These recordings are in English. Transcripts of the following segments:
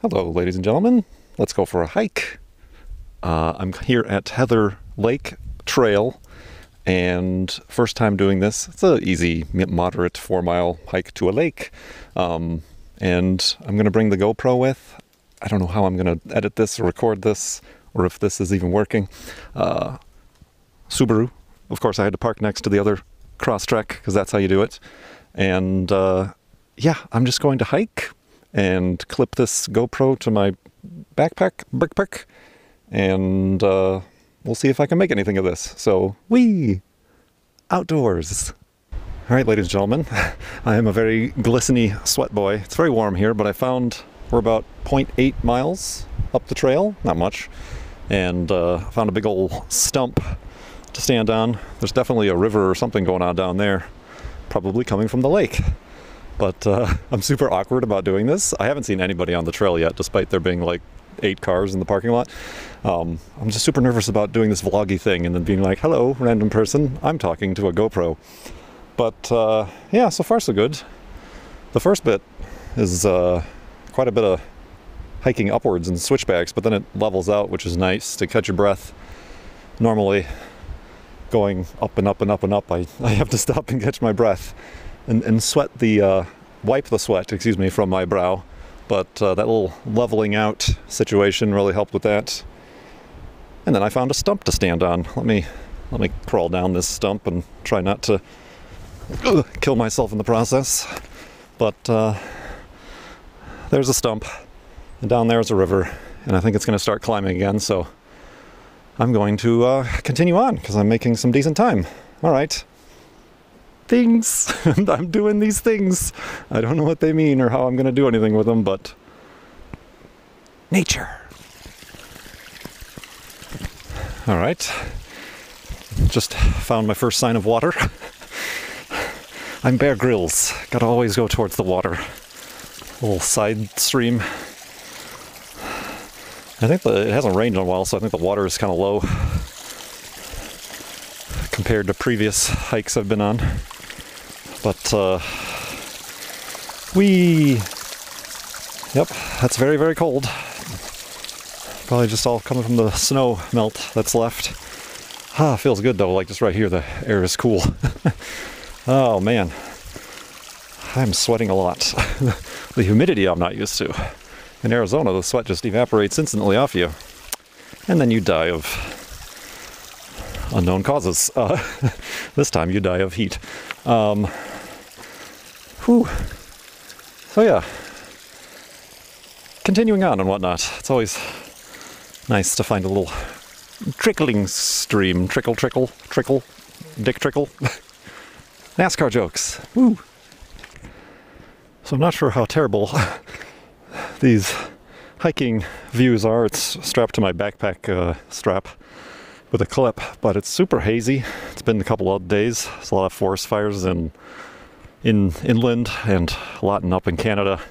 Hello, ladies and gentlemen. Let's go for a hike. I'm here at Heather Lake Trail, and first time doing this. It's an easy, moderate 4-mile hike to a lake. And I'm going to bring the GoPro with. I don't know how I'm going to edit this or record this, or if this is even working. Subaru. Of course, I had to park next to the other cross-trek, because that's how you do it. And yeah, I'm just going to hike and clip this GoPro to my backpack, and we'll see if I can make anything of this. So, whee! Outdoors! Alright, ladies and gentlemen, I am a very glisteny sweat boy. It's very warm here, but I found we're about 0.8 miles up the trail, not much, and found a big old stump to stand on. There's definitely a river or something going on down there, probably coming from the lake. But I'm super awkward about doing this. I haven't seen anybody on the trail yet, despite there being like 8 cars in the parking lot. I'm just super nervous about doing this vloggy thing and then being like, hello, random person, I'm talking to a GoPro. But yeah, so far so good. The first bit is quite a bit of hiking upwards and switchbacks, but then it levels out, which is nice to catch your breath. Normally, going up and up and up and up, I have to stop and catch my breath. And sweat wipe the sweat, excuse me, from my brow. But that little leveling out situation really helped with that. And then I found a stump to stand on. Let me crawl down this stump and try not to kill myself in the process. But there's a stump, and down there is a river, and I think it's going to start climbing again, so I'm going to continue on, because I'm making some decent time. All right. Things. I'm doing these things. I don't know what they mean or how I'm going to do anything with them, but nature. All right. Just found my first sign of water. I'm Bear Grylls. Gotta always go towards the water. A little side stream. I think it hasn't rained in a while, so I think the water is kind of low compared to previous hikes I've been on. But, yep, that's very, very cold. Probably just all coming from the snow melt that's left. Feels good though, like just right here, the air is cool. Oh man, I'm sweating a lot. The humidity I'm not used to. In Arizona, the sweat just evaporates instantly off you. And then you die of unknown causes. This time you die of heat. So yeah, continuing on and whatnot. It's always nice to find a little trickling stream. Trickle, trickle, trickle, dick trickle. NASCAR jokes. Woo! So I'm not sure how terrible these hiking views are. It's strapped to my backpack strap with a clip, but it's super hazy. It's been a couple of days. There's a lot of forest fires in inland and a lot up in Canada.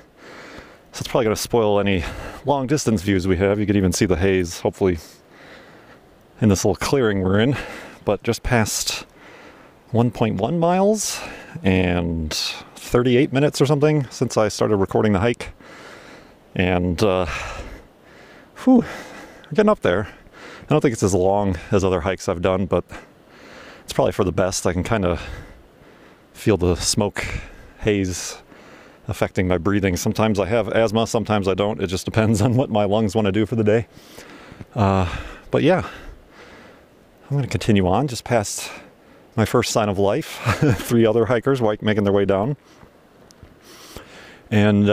So it's probably going to spoil any long distance views we have. You could even see the haze, hopefully, in this little clearing we're in. But just past 1.1 miles and 38 minutes or something since I started recording the hike. And, we're getting up there. I don't think it's as long as other hikes I've done, but it's probably for the best. I can kind of feel the smoke haze affecting my breathing. Sometimes I have asthma, sometimes I don't. It just depends on what my lungs want to do for the day. But yeah, I'm going to continue on just past my first sign of life. 3 other hikers making their way down. And,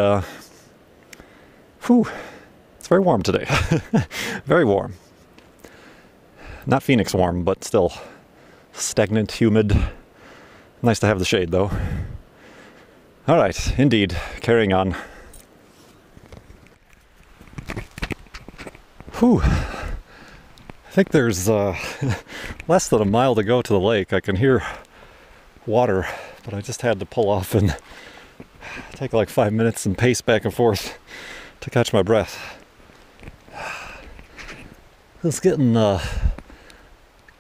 it's very warm today. Very warm. Not Phoenix warm, but still stagnant, humid. Nice to have the shade, though. All right, indeed, carrying on. I think there's less than a mile to go to the lake. I can hear water, but I just had to pull off and take like 5 minutes and pace back and forth to catch my breath. It's getting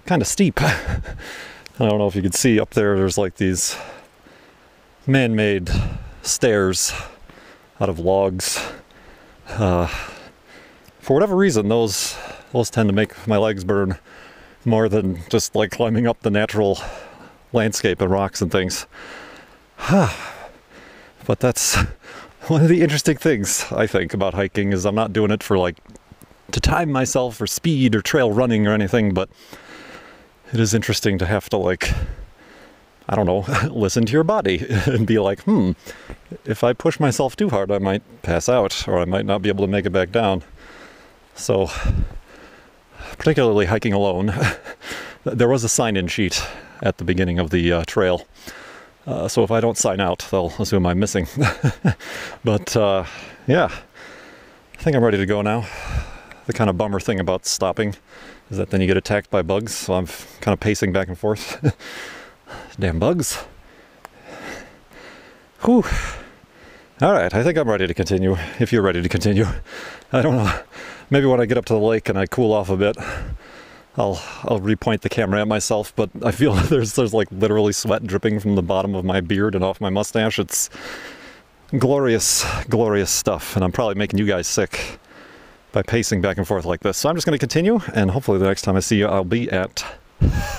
kind of steep. I don't know if you can see up there's like these man-made stairs out of logs For whatever reason, those tend to make my legs burn more than just like climbing up the natural landscape and rocks and things. But that's one of the interesting things I think about hiking, is I'm not doing it for like to time myself for speed or trail running or anything, but it is interesting to have to, like, I don't know, listen to your body and be like, if I push myself too hard, I might pass out, or I might not be able to make it back down. So, particularly hiking alone, there was a sign-in sheet at the beginning of the trail. So if I don't sign out, they'll assume I'm missing. But, yeah, I think I'm ready to go now. The kind of bummer thing about stopping is that then you get attacked by bugs, so I'm kind of pacing back and forth. Damn bugs. Whew. Alright, I think I'm ready to continue, if you're ready to continue. I don't know, maybe when I get up to the lake and I cool off a bit, I'll repoint the camera at myself, but I feel there's like literally sweat dripping from the bottom of my beard and off my mustache. It's glorious, glorious stuff, and I'm probably making you guys sick by pacing back and forth like this. So I'm just going to continue, and hopefully the next time I see you, I'll be at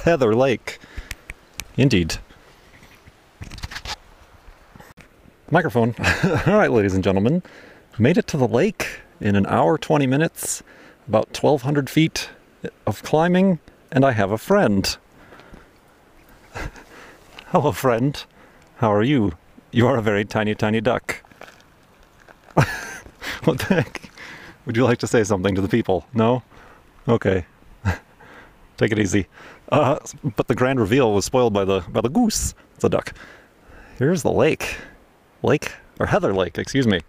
Heather Lake. Indeed. Microphone. All right, ladies and gentlemen, made it to the lake in an hour, 20 minutes, about 1,200 feet of climbing, and I have a friend. Hello, friend. How are you? You are a very tiny, tiny duck. What the heck? Would you like to say something to the people? No? Okay. Take it easy. But the grand reveal was spoiled by the goose. It's a duck. Here's the lake. Or Heather Lake, excuse me.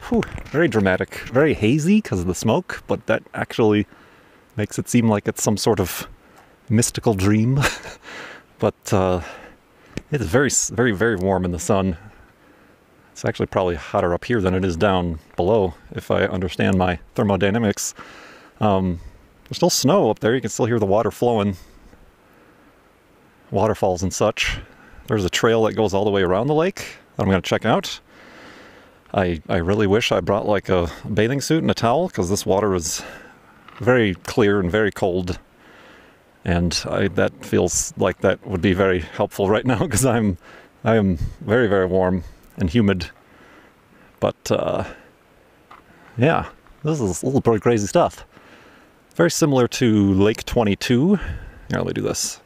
Whew, very dramatic. Very hazy because of the smoke, but that actually makes it seem like it's some sort of mystical dream. But it is very, very, very warm in the sun. It's actually probably hotter up here than it is down below, if I understand my thermodynamics. There's still snow up there. You can still hear the water flowing. Waterfalls and such. There's a trail that goes all the way around the lake that I'm going to check out. I really wish I brought like a bathing suit and a towel, because this water is very clear and very cold. And that feels like that would be very helpful right now, because I am very, very warm and humid. But yeah, this is pretty crazy stuff. Very similar to Lake 22. Here, let me do this.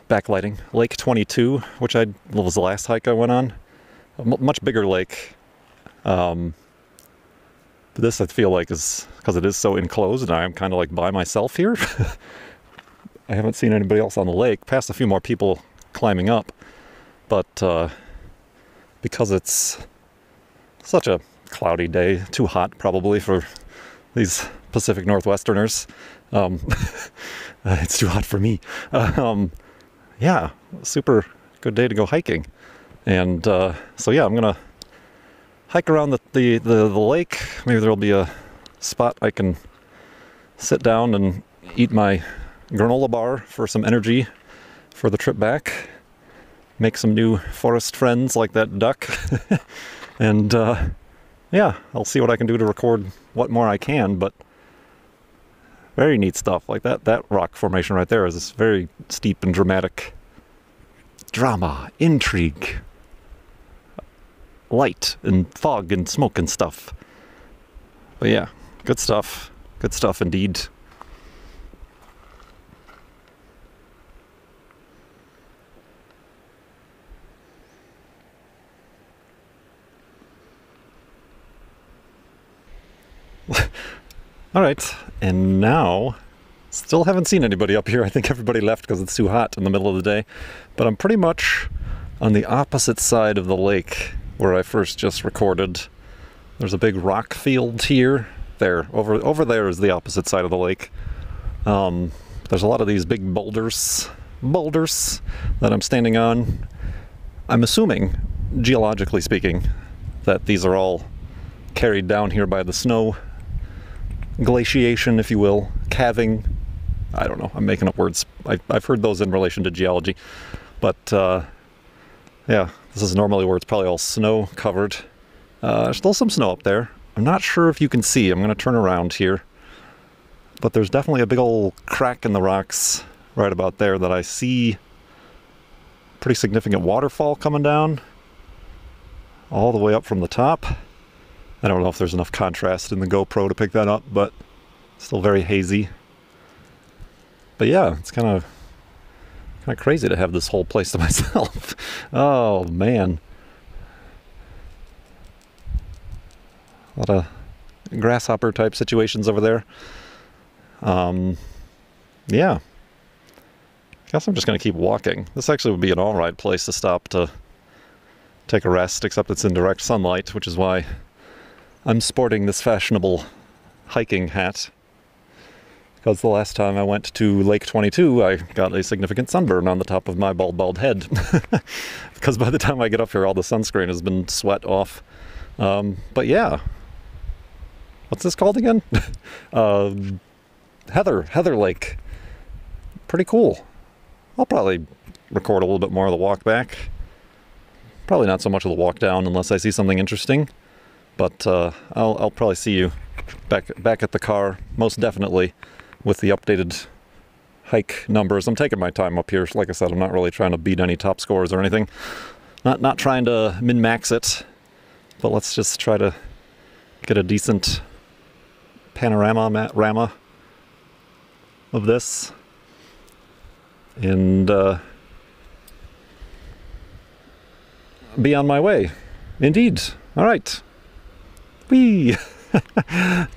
Backlighting. Lake 22, which was the last hike I went on. A much bigger lake. But this I feel like is, because it is so enclosed and I'm kind of like by myself here. I haven't seen anybody else on the lake, past a few more people climbing up. But because it's such a cloudy day, too hot probably for these Pacific Northwesterners. It's too hot for me. Yeah, super good day to go hiking. And so yeah, I'm gonna hike around the lake. Maybe there'll be a spot I can sit down and eat my granola bar for some energy for the trip back. Make some new forest friends like that duck. And yeah, I'll see what I can do to record what more I can, but very neat stuff. Like that rock formation right there is this very steep and dramatic drama, intrigue, light and fog and smoke and stuff. But yeah, good stuff indeed. Alright, and now, still haven't seen anybody up here. I think everybody left because it's too hot in the middle of the day. But I'm pretty much on the opposite side of the lake where I first just recorded. There's a big rock field here. There, over there is the opposite side of the lake. There's a lot of these big boulders that I'm standing on. I'm assuming, geologically speaking, that these are all carried down here by the snow. Glaciation, if you will, calving. I don't know, I'm making up words. I've heard those in relation to geology. But yeah, this is normally where it's probably all snow covered, Still some snow up there. I'm not sure if you can see. I'm going to turn around here. But there's definitely a big old crack in the rocks right about there that I see. Pretty significant waterfall coming down all the way up from the top. I don't know if there's enough contrast in the GoPro to pick that up, but still very hazy. But yeah, it's kind of crazy to have this whole place to myself. Oh man. A lot of grasshopper type situations over there. Yeah. I guess I'm just going to keep walking. This actually would be an alright place to stop to take a rest, except it's in direct sunlight, which is why I'm sporting this fashionable hiking hat. Because the last time I went to Lake 22, I got a significant sunburn on the top of my bald head. Because by the time I get up here, all the sunscreen has been sweat off. But yeah. What's this called again? Heather Lake. Pretty cool. I'll probably record a little bit more of the walk back. Probably not so much of the walk down unless I see something interesting. But I'll probably see you back at the car, most definitely, with the updated hike numbers. I'm taking my time up here. Like I said, I'm not really trying to beat any top scores or anything. Not trying to min-max it, but let's just try to get a decent panorama of this. And be on my way. Indeed. All right. Whee!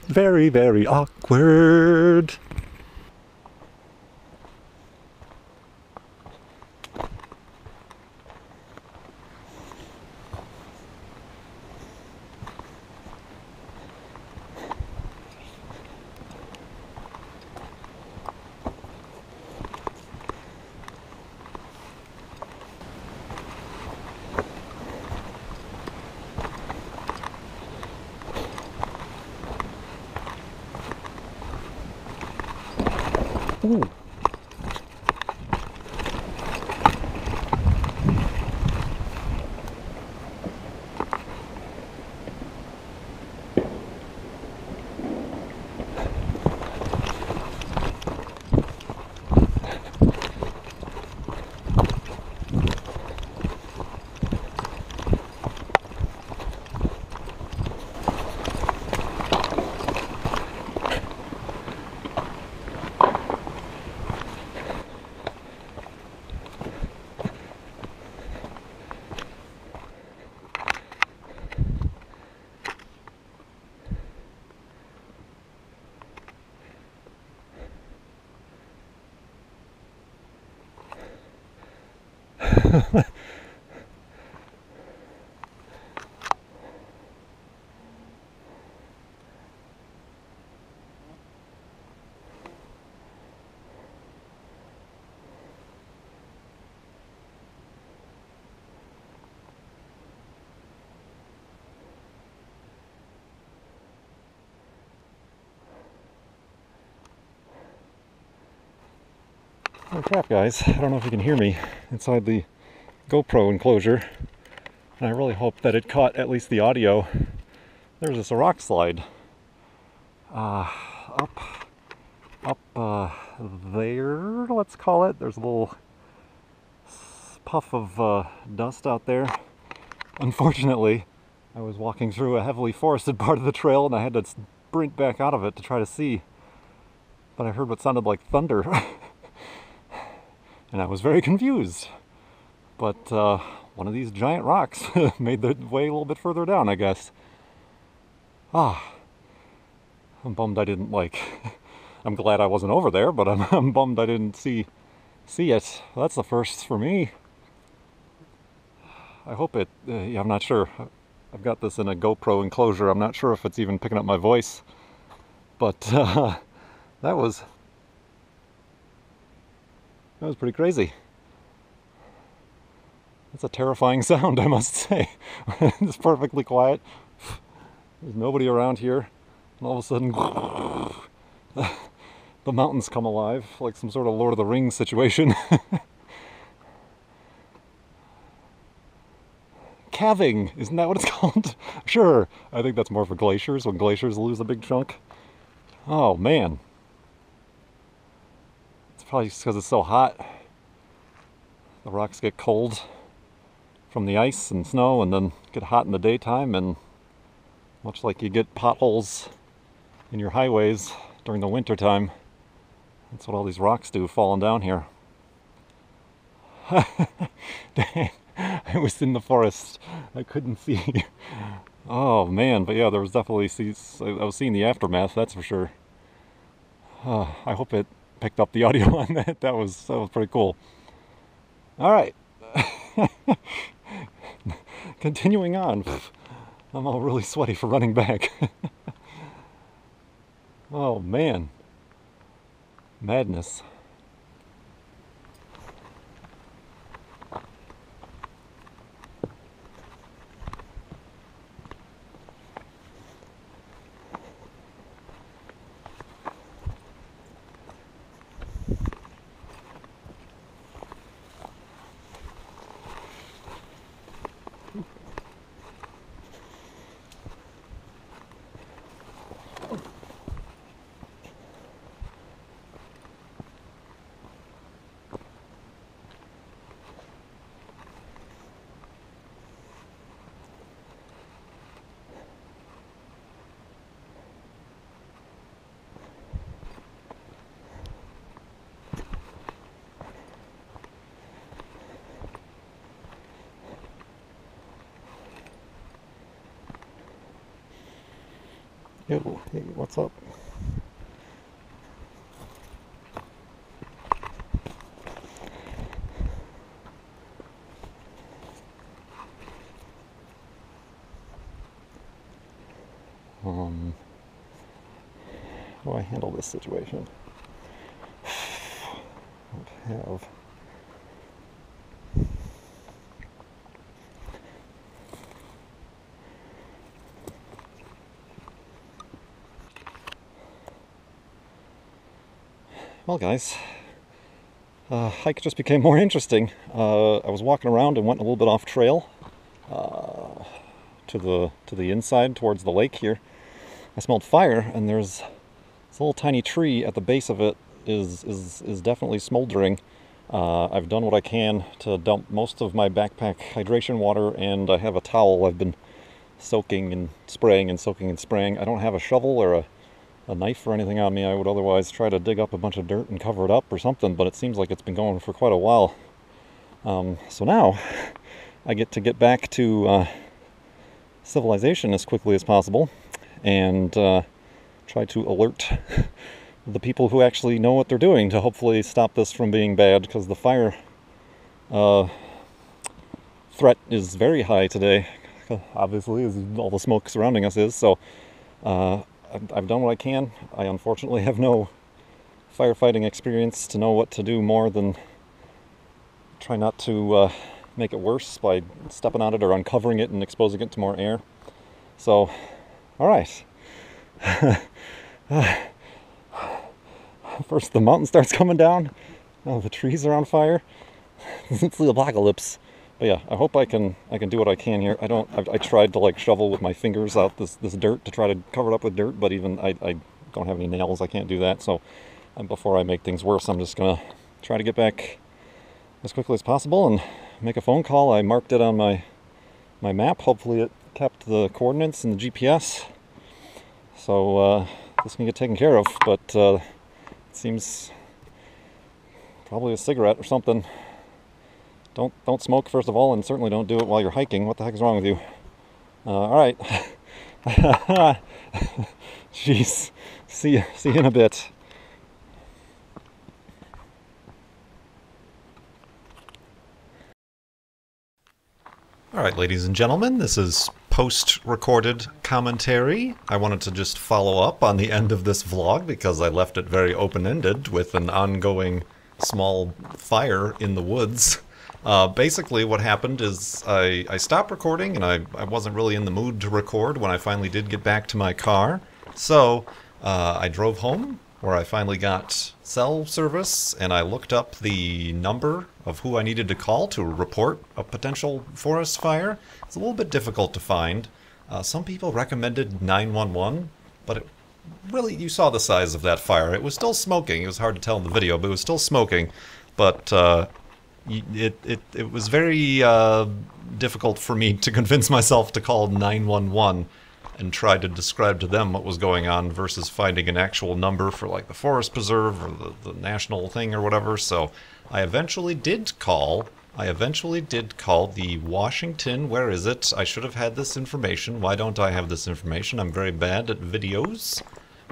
Very, very awkward. Ooh. Oh crap, guys. I don't know if you can hear me inside the GoPro enclosure, and I really hope that it caught at least the audio. There's this rock slide up there, let's call it. There's a little puff of dust out there. Unfortunately, I was walking through a heavily forested part of the trail and I had to sprint back out of it to try to see, but I heard what sounded like thunder. And I was very confused. But one of these giant rocks made their way a little bit further down, I guess. I'm bummed I didn't I'm glad I wasn't over there, but I'm bummed I didn't see it. That's the first for me. I hope it, yeah, I'm not sure. I've got this in a GoPro enclosure. I'm not sure if it's even picking up my voice. But that was pretty crazy. That's a terrifying sound, I must say. It's perfectly quiet. There's nobody around here. And all of a sudden, the mountains come alive, like some sort of Lord of the Rings situation. calving, isn't that what it's called? Sure, I think that's more for glaciers, when glaciers lose a big chunk. Oh man. It's probably just because it's so hot. The rocks get cold from the ice and snow and then get hot in the daytime, and much like you get potholes in your highways during the winter time, that's what all these rocks do, falling down here. Dang, I was in the forest. I couldn't see. Oh man, but yeah, there was definitely, I was seeing the aftermath, that's for sure. I hope it picked up the audio on that. That was pretty cool. All right. Continuing on. I'm all really sweaty for running back. Oh man. Madness. Yo, hey, what's up? How do I handle this situation? I don't have. Well, guys, hike just became more interesting. I was walking around and went a little bit off trail to the inside towards the lake here. I smelled fire, and there's this little tiny tree at the base of it is definitely smoldering. I've done what I can to dump most of my backpack hydration water, and I have a towel I've been soaking and spraying and soaking and spraying. I don't have a shovel or a knife or anything on me. I would otherwise try to dig up a bunch of dirt and cover it up or something, but it seems like it's been going for quite a while. So now I get to get back to civilization as quickly as possible and try to alert the people who actually know what they're doing to hopefully stop this from being bad, because the fire threat is very high today, obviously, as all the smoke surrounding us is. So I've done what I can. I unfortunately have no firefighting experience to know what to do more than try not to make it worse by stepping on it or uncovering it and exposing it to more air. So, all right. First the mountain starts coming down. Oh, the trees are on fire. It's the apocalypse. But yeah, I hope I can do what I can here. I tried to like shovel with my fingers out this dirt to try to cover it up with dirt, but even I don't have any nails. I can't do that. So before I make things worse, I'm just gonna try to get back as quickly as possible and make a phone call. I marked it on my map. Hopefully it kept the coordinates and the GPS. So this can get taken care of. But it seems probably a cigarette or something. Don't smoke, first of all, and certainly don't do it while you're hiking. What the heck is wrong with you? All right. Jeez. See you in a bit. All right, ladies and gentlemen, this is post-recorded commentary. I wanted to just follow up on the end of this vlog because I left it very open-ended with an ongoing small fire in the woods. Basically what happened is I stopped recording, and I wasn't really in the mood to record when I finally did get back to my car. So I drove home, where I finally got cell service, and I looked up the number of who I needed to call to report a potential forest fire. It's a little bit difficult to find. Some people recommended 911, but it really, you saw the size of that fire. It was still smoking. It was hard to tell in the video, but it was still smoking. But it was very difficult for me to convince myself to call 911 and try to describe to them what was going on versus finding an actual number for like the forest preserve or the national thing or whatever. So I eventually did call. The Washington, where is it? I should have had this information. Why don't I have this information? I'm very bad at videos.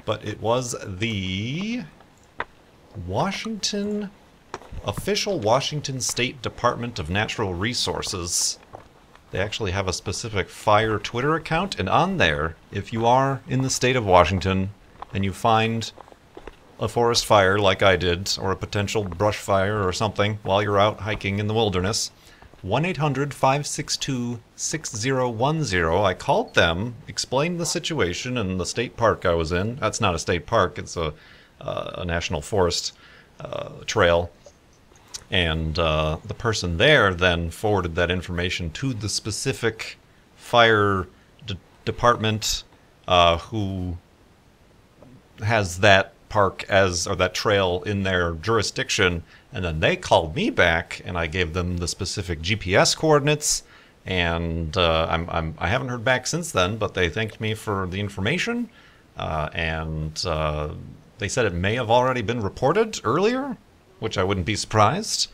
But it was the official Washington State Department of Natural Resources. They actually have a specific fire Twitter account, and on there, if you are in the state of Washington and you find a forest fire like I did, or a potential brush fire or something while you're out hiking in the wilderness, 1-800-562-6010. I called them, explained the situation in the state park I was in. That's not a state park, it's a national forest trail. And the person there then forwarded that information to the specific fire department who has that park or that trail in their jurisdiction, and then they called me back and I gave them the specific GPS coordinates, and I haven't heard back since then, but they thanked me for the information, and they said it may have already been reported earlier, which I wouldn't be surprised.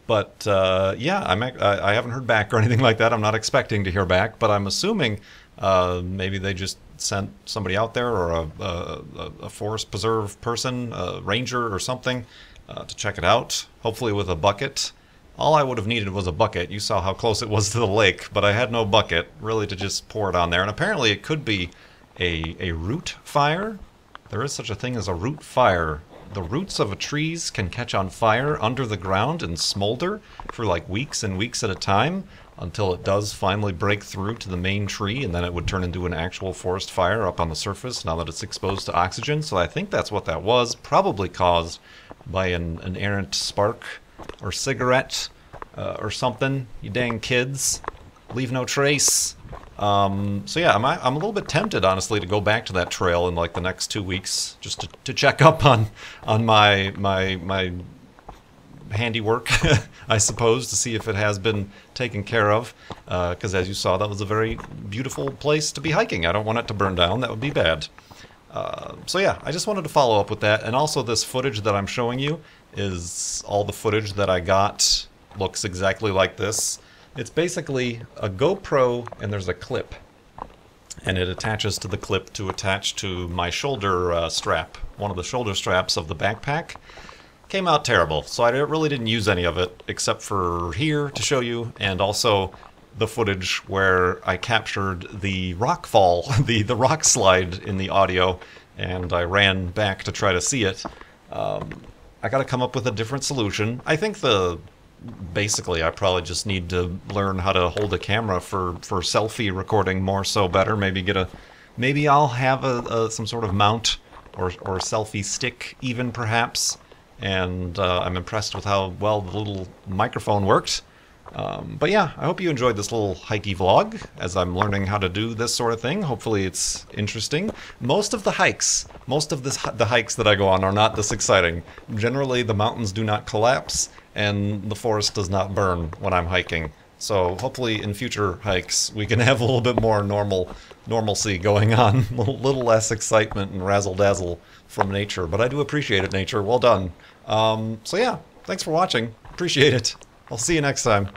But yeah, I haven't heard back or anything like that. I'm not expecting to hear back, but I'm assuming maybe they just sent somebody out there, or a forest preserve person, a ranger or something, to check it out, hopefully with a bucket. All I would have needed was a bucket. You saw how close it was to the lake, but I had no bucket, really, to just pour it on there. And apparently it could be a root fire. There is such a thing as a root fire. The roots of trees can catch on fire under the ground and smolder for like weeks and weeks at a time until it does finally break through to the main tree, and then it would turn into an actual forest fire up on the surface now that it's exposed to oxygen. So I think that's what that was, probably caused by an errant spark or cigarette or something. You dang kids, leave no trace. So yeah, I'm a little bit tempted, honestly, to go back to that trail in like the next 2 weeks just to check up on my handiwork, I suppose, to see if it has been taken care of. Because as you saw, that was a very beautiful place to be hiking. I don't want it to burn down. That would be bad. So yeah, I just wanted to follow up with that. And also, this footage that I'm showing you is all the footage that I got. Looks exactly like this. It's basically a GoPro, and there's a clip, and it attaches to the clip to attach to my shoulder strap, one of the shoulder straps of the backpack. Came out terrible, so I really didn't use any of it except for here to show you, and also the footage where I captured the rockfall, the rock slide in the audio, and I ran back to try to see it. I gotta come up with a different solution. I think basically, I probably just need to learn how to hold a camera for selfie recording more so better. Maybe I'll have some sort of mount or selfie stick even, perhaps. And I'm impressed with how well the little microphone worked. But yeah, I hope you enjoyed this little hikey vlog as I'm learning how to do this sort of thing. Hopefully it's interesting. Most of the hikes that I go on are not this exciting. Generally, the mountains do not collapse and the forest does not burn when I'm hiking. So hopefully in future hikes we can have a little bit more normalcy going on, a little less excitement and razzle-dazzle from nature. But I do appreciate it, nature. Well done. So yeah, thanks for watching. Appreciate it. I'll see you next time.